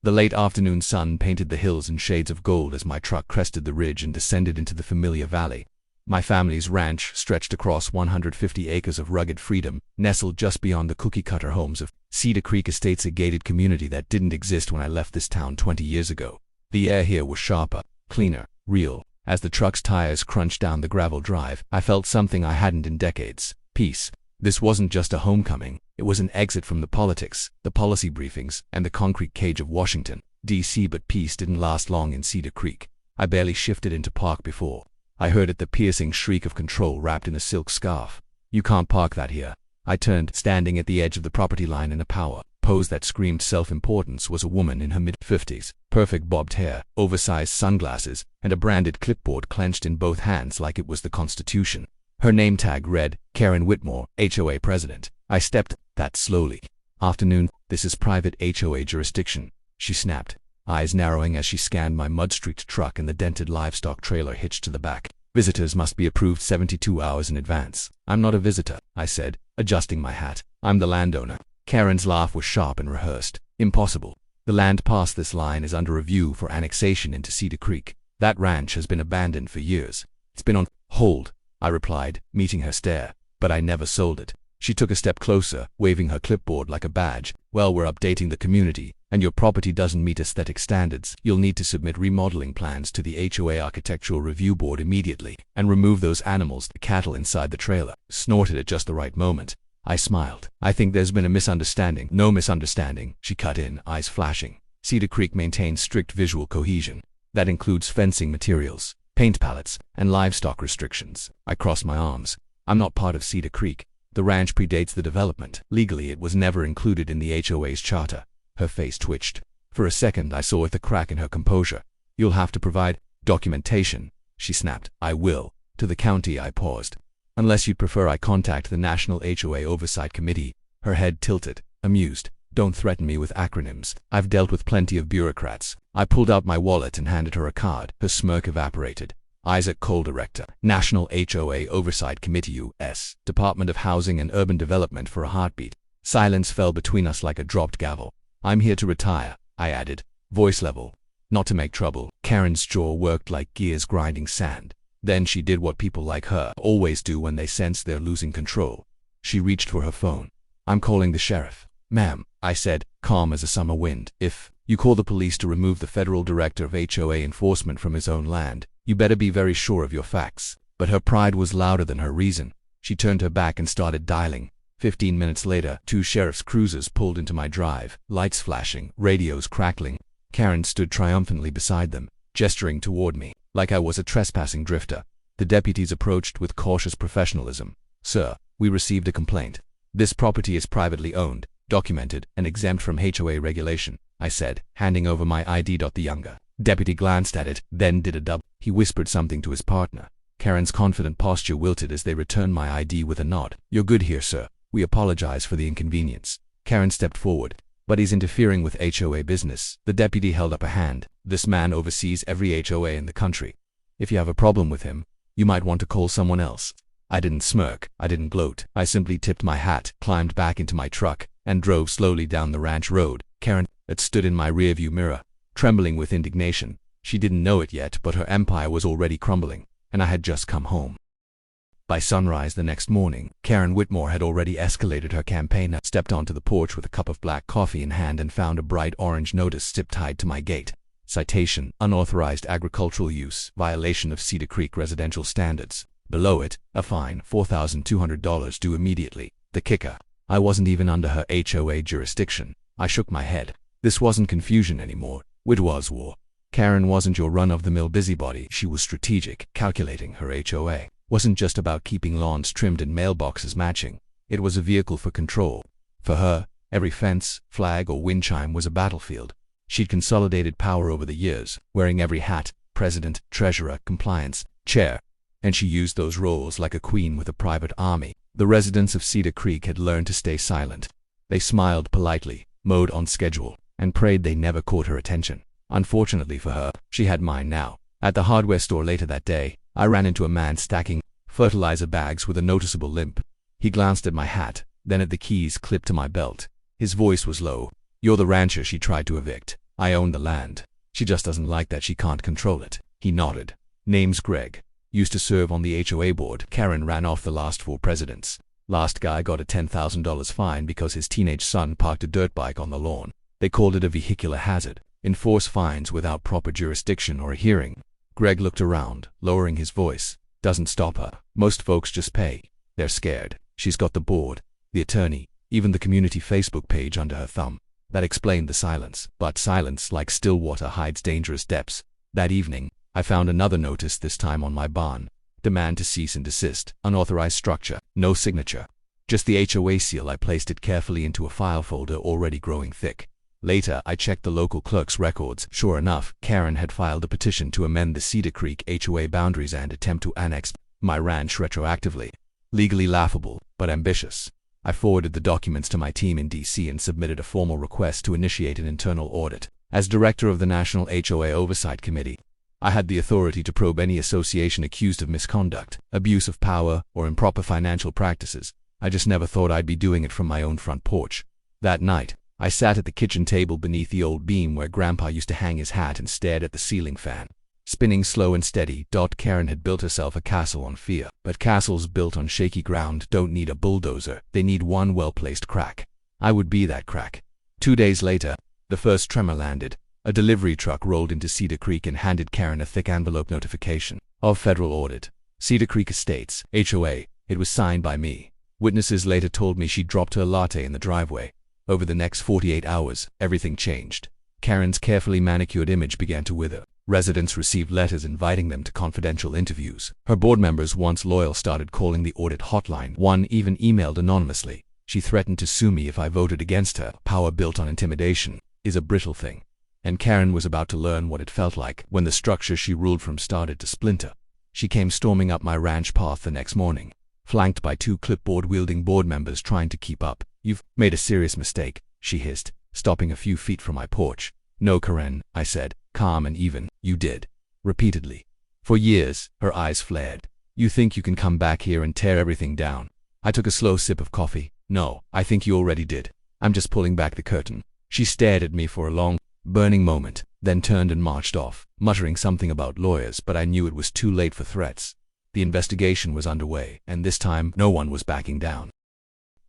The late afternoon sun painted the hills in shades of gold as my truck crested the ridge and descended into the familiar valley. My family's ranch stretched across 150 acres of rugged freedom, nestled just beyond the cookie-cutter homes of Cedar Creek Estates, a gated community that didn't exist when I left this town 20 years ago. The air here was sharper, cleaner, real. As the truck's tires crunched down the gravel drive, I felt something I hadn't in decades: peace. This wasn't just a homecoming, it was an exit from the politics, the policy briefings, and the concrete cage of Washington, D.C. But peace didn't last long in Cedar Creek. I barely shifted into park before I heard it, the piercing shriek of control wrapped in a silk scarf. "You can't park that here." I turned. Standing at the edge of the property line in a power pose that screamed self-importance was a woman in her mid-50s, perfect bobbed hair, oversized sunglasses, and a branded clipboard clenched in both hands like it was the Constitution. Her name tag read, Karen Whitmore, HOA President. I stepped that slowly. "Afternoon, this is private HOA jurisdiction," she snapped, eyes narrowing as she scanned my mud-streaked truck and the dented livestock trailer hitched to the back. "Visitors must be approved 72 hours in advance." "I'm not a visitor," I said, adjusting my hat. "I'm the landowner." Karen's laugh was sharp and rehearsed. "Impossible. The land past this line is under review for annexation into Cedar Creek. That ranch has been abandoned for years. It's been on hold," I replied, meeting her stare. "But I never sold it." She took a step closer, waving her clipboard like a badge. "Well, we're updating the community, and your property doesn't meet aesthetic standards. You'll need to submit remodeling plans to the HOA Architectural Review Board immediately, and remove those animals, the cattle inside the trailer." Snorted at just the right moment. I smiled. "I think there's been a misunderstanding." "No misunderstanding," she cut in, eyes flashing. "Cedar Creek maintains strict visual cohesion. That includes fencing materials, paint palettes, and livestock restrictions." I crossed my arms. "I'm not part of Cedar Creek. The ranch predates the development. Legally, it was never included in the HOA's charter." Her face twitched. For a second, I saw the crack in her composure. "You'll have to provide documentation," she snapped. "I will." "To the county," I paused. "Unless you'd prefer I contact the National HOA Oversight Committee." Her head tilted, amused. "Don't threaten me with acronyms. I've dealt with plenty of bureaucrats." I pulled out my wallet and handed her a card. Her smirk evaporated. "Isaac Cole, Director, National HOA Oversight Committee, U.S. Department of Housing and Urban Development." For a heartbeat. Silence fell between us like a dropped gavel. "I'm here to retire," I added, voice level. "Not to make trouble." Karen's jaw worked like gears grinding sand. Then she did what people like her always do when they sense they're losing control. She reached for her phone. "I'm calling the sheriff." "Ma'am," I said, calm as a summer wind, "if you call the police to remove the federal director of HOA enforcement from his own land, you better be very sure of your facts." But her pride was louder than her reason. She turned her back and started dialing. 15 minutes later, 2 sheriff's cruisers pulled into my drive, lights flashing, radios crackling. Karen stood triumphantly beside them, gesturing toward me, like I was a trespassing drifter. The deputies approached with cautious professionalism. "Sir, we received a complaint. This property is privately owned, documented, and exempt from HOA regulation," I said, handing over my ID. The younger deputy glanced at it, then did a double. He whispered something to his partner. Karen's confident posture wilted as they returned my ID with a nod. "You're good here, sir. We apologize for the inconvenience." Karen stepped forward. "But he's interfering with HOA business." The deputy held up a hand. "This man oversees every HOA in the country. If you have a problem with him, you might want to call someone else." I didn't smirk. I didn't gloat. I simply tipped my hat, climbed back into my truck, and drove slowly down the ranch road. Karen had stood in my rearview mirror, trembling with indignation. She didn't know it yet, but her empire was already crumbling, and I had just come home. By sunrise the next morning, Karen Whitmore had already escalated her campaign. I stepped onto the porch with a cup of black coffee in hand and found a bright orange notice zip-tied to my gate. Citation: unauthorized agricultural use, violation of Cedar Creek residential standards. Below it, a fine, $4,200 due immediately. The kicker: I wasn't even under her HOA jurisdiction. I shook my head. This wasn't confusion anymore. It was war. Karen wasn't your run-of-the-mill busybody. She was strategic, calculating. Her HOA wasn't just about keeping lawns trimmed and mailboxes matching. It was a vehicle for control. For her, every fence, flag, or wind chime was a battlefield. She'd consolidated power over the years, wearing every hat: president, treasurer, compliance, chair. And she used those roles like a queen with a private army. The residents of Cedar Creek had learned to stay silent. They smiled politely, mowed on schedule, and prayed they never caught her attention. Unfortunately for her, she had mine now. At the hardware store later that day, I ran into a man stacking fertilizer bags with a noticeable limp. He glanced at my hat, then at the keys clipped to my belt. His voice was low. "You're the rancher she tried to evict." I own the land. She just doesn't like that she can't control it. He nodded. Name's Greg. Used to serve on the HOA board. Karen ran off the last 4 presidents. Last guy got a $10,000 fine because his teenage son parked a dirt bike on the lawn. They called it a vehicular hazard. Enforce fines without proper jurisdiction or a hearing. Greg looked around, lowering his voice. Doesn't stop her. Most folks just pay. They're scared. She's got the board, the attorney, even the community Facebook page under her thumb. That explained the silence. But silence, like still water, hides dangerous depths. That evening, I found another notice, this time on my barn. Demand to cease and desist. Unauthorized structure. No signature. Just the HOA seal. I placed it carefully into a file folder already growing thick. Later, I checked the local clerk's records. Sure enough, Karen had filed a petition to amend the Cedar Creek HOA boundaries and attempt to annex my ranch retroactively. Legally laughable, but ambitious. I forwarded the documents to my team in DC and submitted a formal request to initiate an internal audit. As director of the National HOA Oversight Committee, I had the authority to probe any association accused of misconduct, abuse of power, or improper financial practices. I just never thought I'd be doing it from my own front porch. That night, I sat at the kitchen table beneath the old beam where Grandpa used to hang his hat and stared at the ceiling fan. Spinning slow and steady. Karen had built herself a castle on fear. But castles built on shaky ground don't need a bulldozer. They need one well-placed crack. I would be that crack. 2 days later, the first tremor landed. A delivery truck rolled into Cedar Creek and handed Karen a thick envelope notification of federal audit. Cedar Creek Estates, HOA. It was signed by me. Witnesses later told me she dropped her latte in the driveway. Over the next 48 hours, everything changed. Karen's carefully manicured image began to wither. Residents received letters inviting them to confidential interviews. Her board members, once loyal, started calling the audit hotline. One even emailed anonymously. She threatened to sue me if I voted against her. Power built on intimidation is a brittle thing. And Karen was about to learn what it felt like when the structure she ruled from started to splinter. She came storming up my ranch path the next morning, flanked by 2 clipboard-wielding board members trying to keep up. You've made a serious mistake, she hissed, stopping a few feet from my porch. No, Karen, I said, calm and even. You did. Repeatedly. For years, her eyes flared. You think you can come back here and tear everything down? I took a slow sip of coffee. No, I think you already did. I'm just pulling back the curtain. She stared at me for a long, burning moment, then turned and marched off, muttering something about lawyers, but I knew it was too late for threats. The investigation was underway, and this time no one was backing down.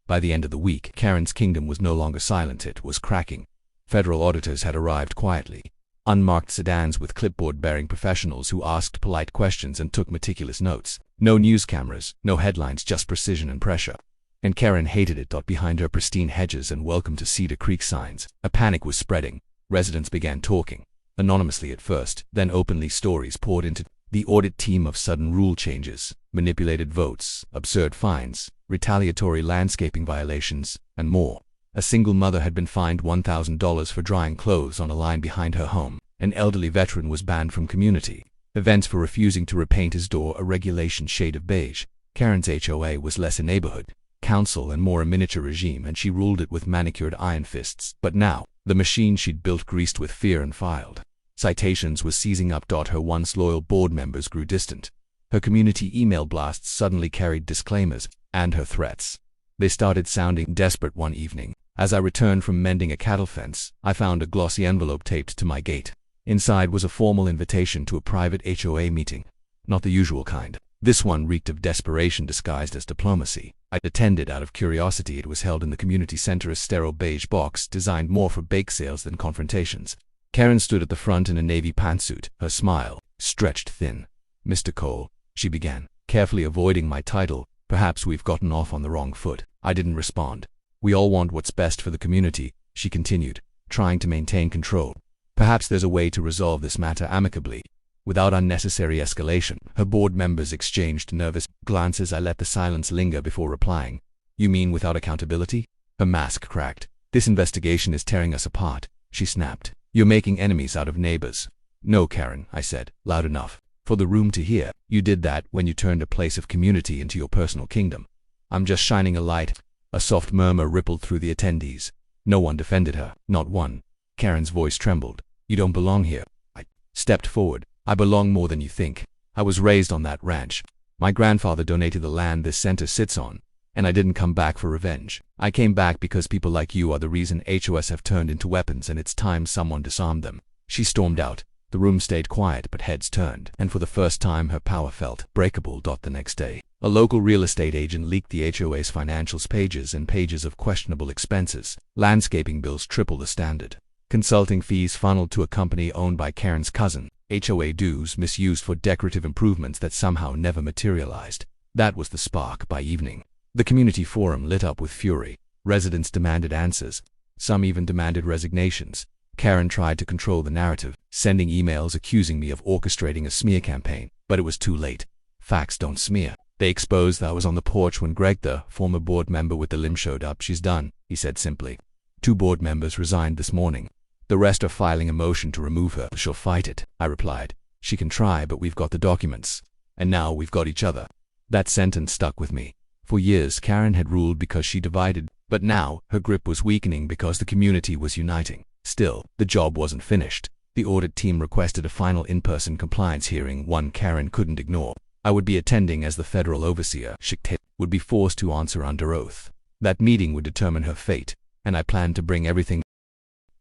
By the end of the week, Karen's kingdom was no longer silent, it was cracking. Federal auditors had arrived quietly. Unmarked sedans with clipboard-bearing professionals who asked polite questions and took meticulous notes. No news cameras, no headlines, just precision and pressure. And Karen hated it. Behind her pristine hedges and welcome to Cedar Creek signs, a panic was spreading. Residents began talking, anonymously at first, then openly. Stories poured into the audit team of sudden rule changes, manipulated votes, absurd fines, retaliatory landscaping violations, and more. A single mother had been fined $1,000 for drying clothes on a line behind her home. An elderly veteran was banned from community events for refusing to repaint his door a regulation shade of beige. Karen's HOA was less a neighborhood council and more a miniature regime, and she ruled it with manicured iron fists. But now, the machine she'd built greased with fear and filed citations was seizing up. Her once loyal board members grew distant. Her community email blasts suddenly carried disclaimers, and her threats. They started sounding desperate. One evening, as I returned from mending a cattle fence, I found a glossy envelope taped to my gate. Inside was a formal invitation to a private HOA meeting. Not the usual kind. This one reeked of desperation disguised as diplomacy. I attended out of curiosity. It was held in the community center, a sterile beige box designed more for bake sales than confrontations. Karen stood at the front in a navy pantsuit, her smile stretched thin. Mr. Cole, she began, carefully avoiding my title. Perhaps we've gotten off on the wrong foot. I didn't respond. We all want what's best for the community, she continued, trying to maintain control. Perhaps there's a way to resolve this matter amicably, without unnecessary escalation. Her board members exchanged nervous glances. I let the silence linger before replying. You mean without accountability? Her mask cracked. This investigation is tearing us apart, she snapped. You're making enemies out of neighbors. No, Karen, I said, loud enough for the room to hear. You did that when you turned a place of community into your personal kingdom. I'm just shining a light. A soft murmur rippled through the attendees. No one defended her, not one. Karen's voice trembled. You don't belong here. I stepped forward. I belong more than you think. I was raised on that ranch. My grandfather donated the land this center sits on. And I didn't come back for revenge. I came back because people like you are the reason HOS have turned into weapons, and it's time someone disarmed them." She stormed out. The room stayed quiet, but heads turned, and for the first time her power felt breakable. The next day, a local real estate agent leaked the HOA's financials, pages and pages of questionable expenses. Landscaping bills triple the standard. Consulting fees funneled to a company owned by Karen's cousin. HOA dues misused for decorative improvements that somehow never materialized. That was the spark. By evening, the community forum lit up with fury. Residents demanded answers. Some even demanded resignations. Karen tried to control the narrative, sending emails accusing me of orchestrating a smear campaign, but it was too late. Facts don't smear. They exposed that I was on the porch when Greg, the former board member with the limb, showed up. "She's done," he said simply. 2 board members resigned this morning. The rest are filing a motion to remove her. "She'll fight it," I replied. "She can try, but we've got the documents. And now we've got each other." That sentence stuck with me. For years Karen had ruled because she divided, but now her grip was weakening because the community was uniting. Still, the job wasn't finished. The audit team requested a final in-person compliance hearing, one Karen couldn't ignore. I would be attending as the federal overseer. She would be forced to answer under oath. That meeting would determine her fate, and I planned to bring everything.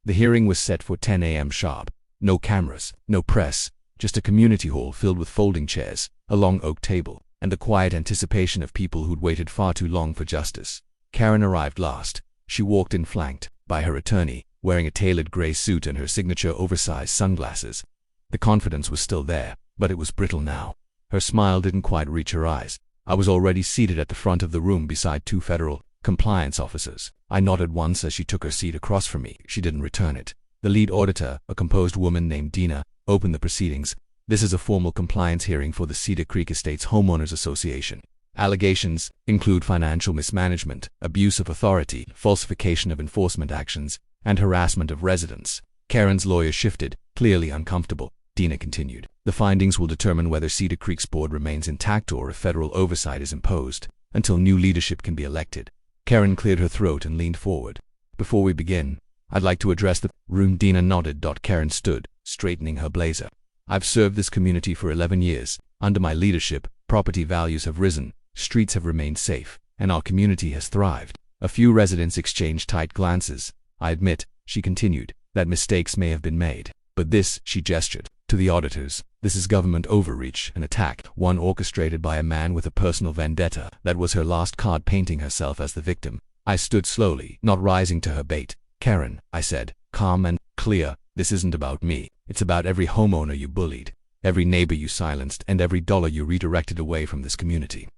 The hearing was set for 10 a.m. sharp. No cameras, no press, just a community hall filled with folding chairs, a long oak table, and the quiet anticipation of people who'd waited far too long for justice. Karen arrived last. She walked in flanked by her attorney, wearing a tailored gray suit and her signature oversized sunglasses. The confidence was still there, but it was brittle now. Her smile didn't quite reach her eyes. I was already seated at the front of the room beside 2 federal compliance officers. I nodded once as she took her seat across from me. She didn't return it. The lead auditor, a composed woman named Dina, opened the proceedings. "This is a formal compliance hearing for the Cedar Creek Estates Homeowners Association. Allegations include financial mismanagement, abuse of authority, falsification of enforcement actions, and harassment of residents." Karen's lawyer shifted, clearly uncomfortable. Dina continued. "The findings will determine whether Cedar Creek's board remains intact or if federal oversight is imposed, until new leadership can be elected." Karen cleared her throat and leaned forward. "Before we begin, I'd like to address the room." Dina nodded. Karen stood, straightening her blazer. "I've served this community for 11 years. Under my leadership, property values have risen, streets have remained safe, and our community has thrived." A few residents exchanged tight glances. "I admit," she continued, "that mistakes may have been made. But this," she gestured to the auditors, "this is government overreach, an attack, one orchestrated by a man with a personal vendetta." That was her last card, painting herself as the victim. I stood slowly, not rising to her bait. "Karen," I said, calm and clear, "this isn't about me. It's about every homeowner you bullied, every neighbor you silenced, and every dollar you redirected away from this community."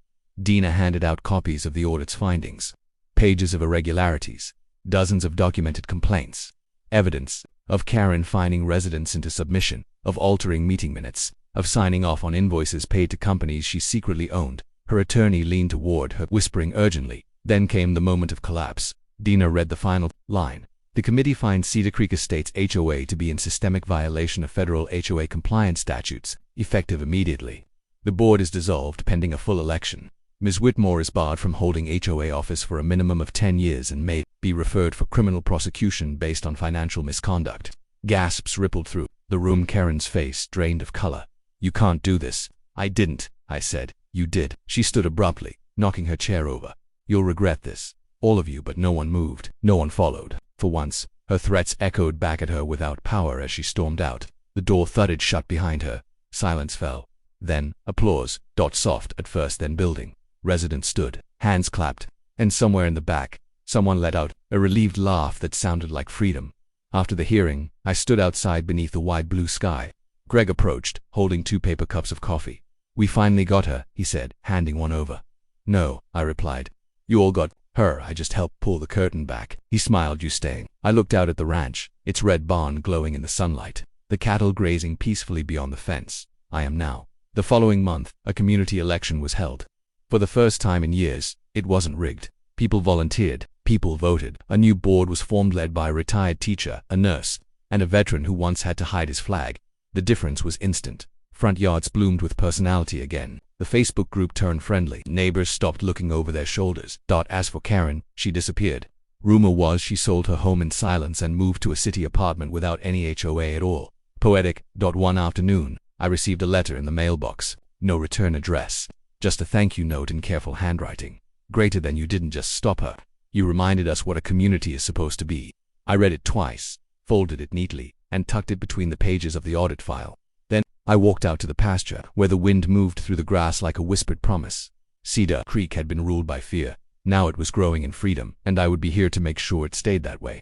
Dina handed out copies of the audit's findings. Pages of irregularities, dozens of documented complaints, evidence of Karen fining residents into submission, of altering meeting minutes, of signing off on invoices paid to companies she secretly owned. Her attorney leaned toward her, whispering urgently. Then came the moment of collapse. Dina read the final line. "The committee finds Cedar Creek Estates HOA to be in systemic violation of federal HOA compliance statutes, effective immediately. The board is dissolved pending a full election. Ms. Whitmore is barred from holding HOA office for a minimum of 10 years and may be referred for criminal prosecution based on financial misconduct." Gasps rippled through the room. Karen's face drained of color. "You can't do this." "I didn't," I said. "You did." She stood abruptly, knocking her chair over. "You'll regret this. All of you." But no one moved. No one followed. For once, her threats echoed back at her without power as she stormed out. The door thudded shut behind her. Silence fell. Then, applause. Soft at first, then building. Residents stood. Hands clapped. And somewhere in the back, someone let out a relieved laugh that sounded like freedom. After the hearing, I stood outside beneath the wide blue sky. Greg approached, holding 2 paper cups of coffee. "We finally got her," he said, handing one over. "No," I replied. "You all got her. I just helped pull the curtain back." He smiled. "You staying?" I looked out at the ranch, its red barn glowing in the sunlight, the cattle grazing peacefully beyond the fence. "I am now." The following month, a community election was held. For the first time in years, it wasn't rigged. People volunteered. People voted. A new board was formed led by a retired teacher, a nurse, and a veteran who once had to hide his flag. The difference was instant. Front yards bloomed with personality again. The Facebook group turned friendly. Neighbors stopped looking over their shoulders. As for Karen, she disappeared. Rumor was she sold her home in silence and moved to a city apartment without any HOA at all. Poetic. One afternoon, I received a letter in the mailbox. No return address. Just a thank you note in careful handwriting. Greater than you didn't just stop her. You reminded us what a community is supposed to be. I read it twice, folded it neatly, and tucked it between the pages of the audit file. Then, I walked out to the pasture, where the wind moved through the grass like a whispered promise. Cedar Creek had been ruled by fear. Now it was growing in freedom, and I would be here to make sure it stayed that way.